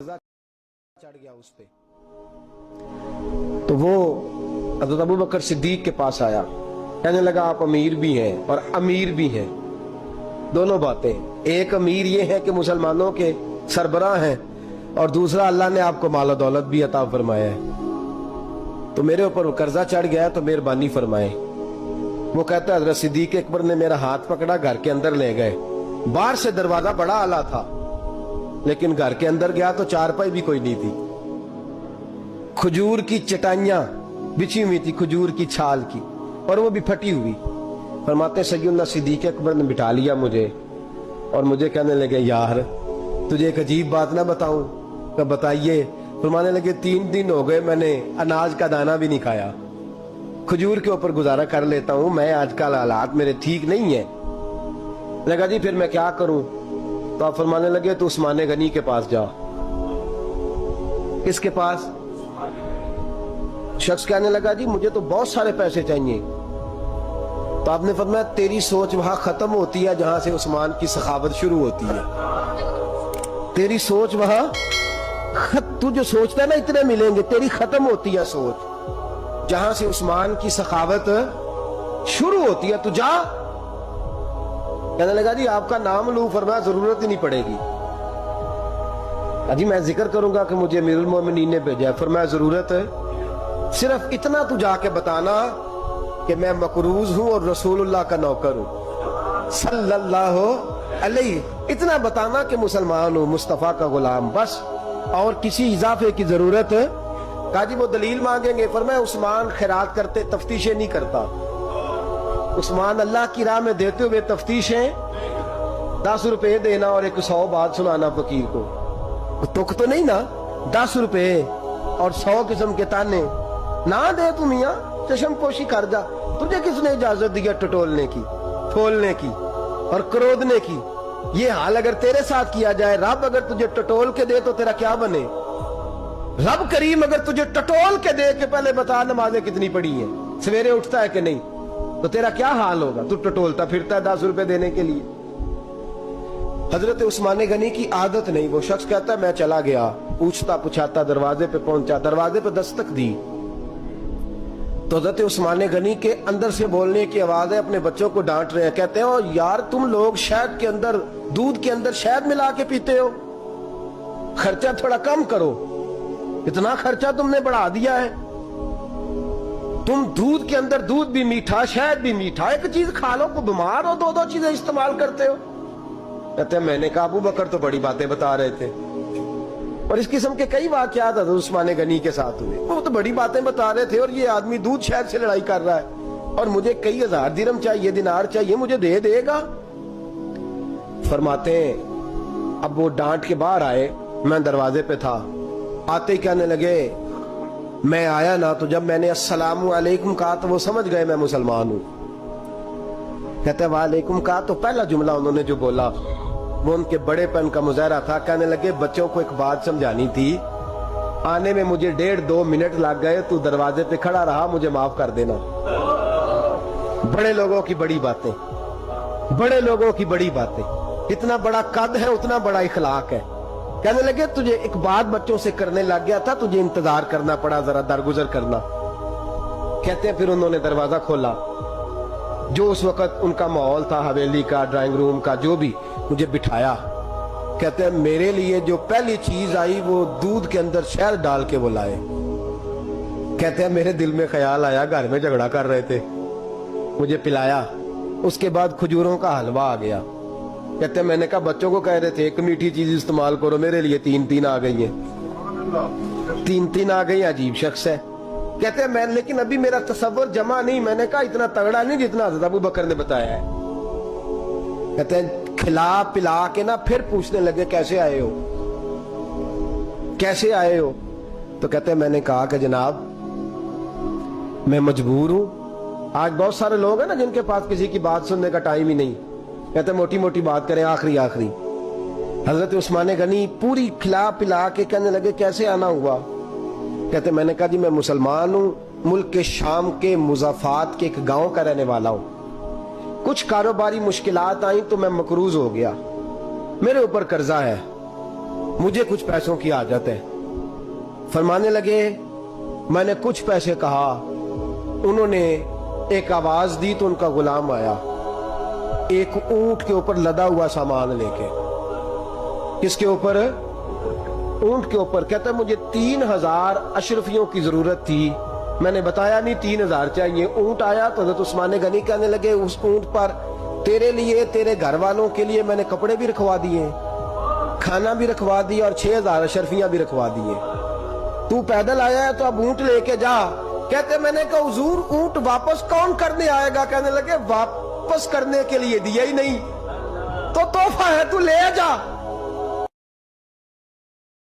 चढ़ गया उस पे। तो वो हज़रत अबू बकर सिद्दीक के पास आया, कहने लगा आप अमीर भी हैं और अमीर भी हैं, दोनों बातें। एक अमीर ये है कि मुसलमानों के सरबराह हैं, और दूसरा अल्लाह ने आपको माल दौलत भी अता फरमाया है। तो मेरे ऊपर कर्जा चढ़ गया तो मेहरबानी फरमाए। वो कहता है हज़रत सिद्दीक अकबर ने मेरा हाथ पकड़ा, घर के अंदर ले गए। बाहर से दरवाजा बड़ा आला था, लेकिन घर के अंदर गया तो चारपाई भी कोई नहीं थी। खजूर की चटाइयां बिछी हुई थी, खजूर की छाल की, और वो भी फटी हुई। फरमाते सैयदना सिद्दीक अकबर ने बिठा लिया मुझे, और मुझे कहने लगे यार तुझे एक अजीब बात ना बताऊं? तो बताइए। फरमाने लगे 3 दिन हो गए मैंने अनाज का दाना भी नहीं खाया, खजूर के ऊपर गुजारा कर लेता हूं मैं, आजकल हालात मेरे ठीक नहीं है। लगा जी फिर मैं क्या करूं? तो आप फरमाने लगे तो उस्मान गनी के पास जा। किसके पास? शख्स कहने लगा जी मुझे तो बहुत सारे पैसे चाहिए। तो आपने फरमाया तेरी सोच वहां खत्म होती है जहां से उस्मान की सखावत शुरू होती है। तेरी सोच वहां तू जो सोचता है ना इतने मिलेंगे, तेरी खत्म होती है सोच जहां से उस्मान की सखावत शुरू होती है। तू जा। कहने लगा जी आपका नाम लूं? फरमाया जरूरत ही नहीं पड़ेगी। अजी मैं जिक्र करूंगा कि मुझे अमीरुल मोमिनीन ने भेजा है। फरमाया जरूरत है, सिर्फ इतना तू जाके बताना कि मैं मकरूज हूं और रसूलुल्लाह का नौकर हूं सल्लल्लाहु अलैहि। इतना बताना कि मुसलमान हूं, मुस्तफा का गुलाम, बस, और किसी इजाफे की जरूरत है। कहा जी वो दलील मांगेंगे। फरमाया उस्मान खैरात करते तफ्तीशें नहीं करता, उस्मान अल्लाह की राह में देते हुए तफ्तीशें 10 रुपए देना और 100 बात सुनाना फकीर को। तुक तो नहीं ना, 10 रुपए और 100 किस्म के ताने ना दे तू मियां, चश्म पोशी कर जा। तुझे किसने इजाजत दिया टटोलने की, ठोलने की और क्रोधने की? ये हाल अगर तेरे साथ किया जाए, रब अगर तुझे टटोल के दे तो तेरा क्या बने? रब करीम अगर तुझे टटोल के दे के पहले बता नमाजें कितनी पड़ी हैं, सवेरे उठता है कि नहीं, तो तेरा क्या हाल होगा? तू टटोलता फिरता है 10 रुपए देने के लिए। हजरत उस्मान गनी की आदत नहीं। वो शख्स कहता है मैं चला गया, पूछता पुछाता दरवाजे पे पहुंचा, दरवाजे पे दस्तक दी तो हजरत उस्मान गनी के अंदर से बोलने की आवाज है, अपने बच्चों को डांट रहे हैं। कहते हो यार तुम लोग शहद के अंदर, दूध के अंदर शहद मिला के पीते हो, खर्चा थोड़ा कम करो, इतना खर्चा तुमने बढ़ा दिया है। तुम दूध के अंदर दूध भी मीठा, शहद भी मीठा, एक चीज खा लो, को बीमार हो, 2-2 चीजें इस्तेमाल करते हो। कहते हैं मैंने कहा अबू बकर तो बड़ी बातें बता रहे थे, और इस किस्म के कई वाकयात हज़रत उस्मान गनी के साथ हुए। वो तो बड़ी बातें बता रहे थे, और ये आदमी दूध शहद से लड़ाई कर रहा है, और मुझे कई हजार दिरहम चाहिए, दिनार चाहिए, मुझे दे देगा? फरमाते हैं अब वो डांट के बाहर आए, मैं दरवाजे पे था, आते ही कहने लगे मैं आया ना तो जब मैंने अस्सलामु अलैकुम कहा तो वो समझ गए मैं मुसलमान हूं। कहते वालेकुम कहा तो पहला जुमला उन्होंने जो बोला वो उनके बड़ेपन का मुजाहरा था। कहने लगे बच्चों को एक बात समझानी थी, आने में मुझे 1.5-2 मिनट लग गए, तू दरवाजे पे खड़ा रहा, मुझे माफ कर देना। बड़े लोगों की बड़ी बातें, बड़े लोगों की बड़ी बातें, इतना बड़ा कद है उतना बड़ा इखलाक है। कहने लगे तुझे एक बात बच्चों से करने लग गया था, तुझे इंतजार करना पड़ा, जरा दरगुजर करना। कहते हैं फिर उन्होंने दरवाजा खोला, जो उस वक्त उनका माहौल था हवेली का, ड्राइंग रूम का, जो भी, मुझे बिठाया। कहते हैं मेरे लिए जो पहली चीज आई वो दूध के अंदर शहद डाल के वो लाए। कहते हैं मेरे दिल में ख्याल आया घर में झगड़ा कर रहे थे, मुझे पिलाया, उसके बाद खजूरों का हलवा आ गया। कहते हैं मैंने कहा बच्चों को कह रहे थे एक मीठी चीज इस्तेमाल करो, मेरे लिए 3-3 आ गई हैं, 3-3 आ गई। अजीब शख्स है। कहते हैं मैं, लेकिन अभी मेरा तसव्वुर जमा नहीं। मैंने कहा इतना तगड़ा नहीं जितना हज़रत अबू बकर ने बताया है। कहते हैं खिला पिला के ना फिर पूछने लगे कैसे आए हो, कैसे आए हो? तो कहते हैं मैंने कहा कि जनाब मैं मजबूर हूं। आज बहुत सारे लोग हैं ना जिनके पास किसी की बात सुनने का टाइम ही नहीं। कहते हैं मोटी मोटी बात करें, आखिरी आखिरी। हजरत उस्मान गनी पूरी खिला पिला के कहने लगे कैसे आना हुआ? कहते मैंने कहा जी मैं मुसलमान हूं, मुल्क के शाम के मुज़ाफात के एक गांव का रहने वाला हूं, कुछ कारोबारी मुश्किलात आई तो मैं मकरूज हो गया, मेरे ऊपर कर्जा है, مجھے کچھ پیسوں کی حاجت ہے. فرمانے لگے میں نے کچھ پیسے کہا, انہوں نے ایک آواز دی تو ان کا غلام آیا ایک اونٹ کے اوپر لدا ہوا سامان لے کے. کس کے اوپر؟ اونٹ کے اوپر. کہتا ہے مجھے 3000 اشرفیوں کی ضرورت تھی, میں نے بتایا نہیں 3000 چاہیے. اونٹ آیا تو حضرت عثمان غنی کہنے لگے اس اونٹ پر تیرے لیے تیرے گھر والوں کے لیے میں نے کپڑے بھی رکھوا دیے, کھانا بھی رکھوا دیا, اور 6000 اشرفیاں بھی رکھوا دیے. تو پیدل آیا ہے تو اب اونٹ لے کے جا. کہتے میں نے کہا حضور اونٹ واپس کون کرنے آئے گا؟ کہنے لگے واپس کرنے کے لیے دیا ہی نہیں تو تحفہ ہے, تو لے جا.